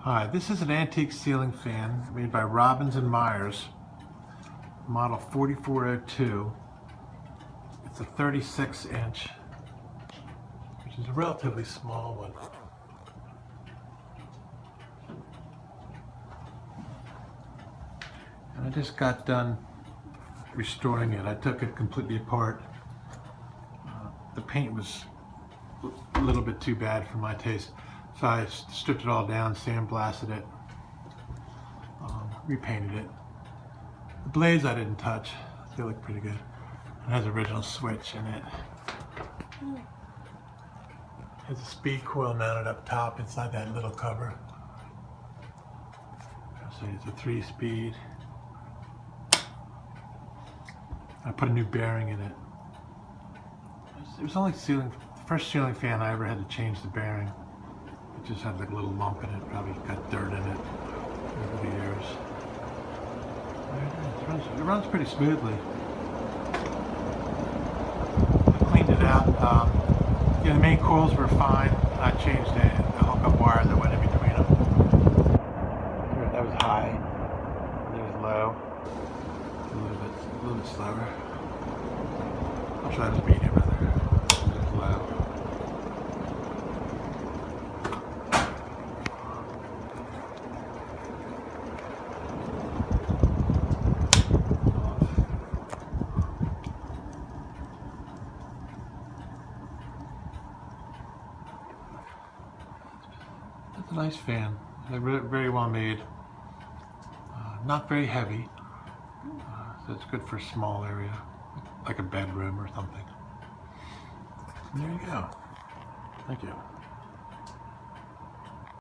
Hi, this is an antique ceiling fan made by Robbins and Myers, model 4402. It's a 36-inch, which is a relatively small one. And I just got done restoring it. I took it completely apart. The paint was a little bit too bad for my taste. So I stripped it all down, sandblasted it, repainted it. The blades I didn't touch. They look pretty good. It has an original switch in it. There's a speed coil mounted up top inside that little cover. So it's a 3-speed. I put a new bearing in it. It was only the first ceiling fan I ever had to change the bearing. It just had like a little lump in it, probably got dirt in it over the years. There it is. It runs pretty smoothly. I cleaned it out. The main coils were fine. I changed the hookup wire that went in between them. That was high. That was low. A little bit slower. I'll try this medium rather. That was low. It's a nice fan. They're very well made. Not very heavy. So it's good for a small area, like a bedroom or something. And there you go. Thank you.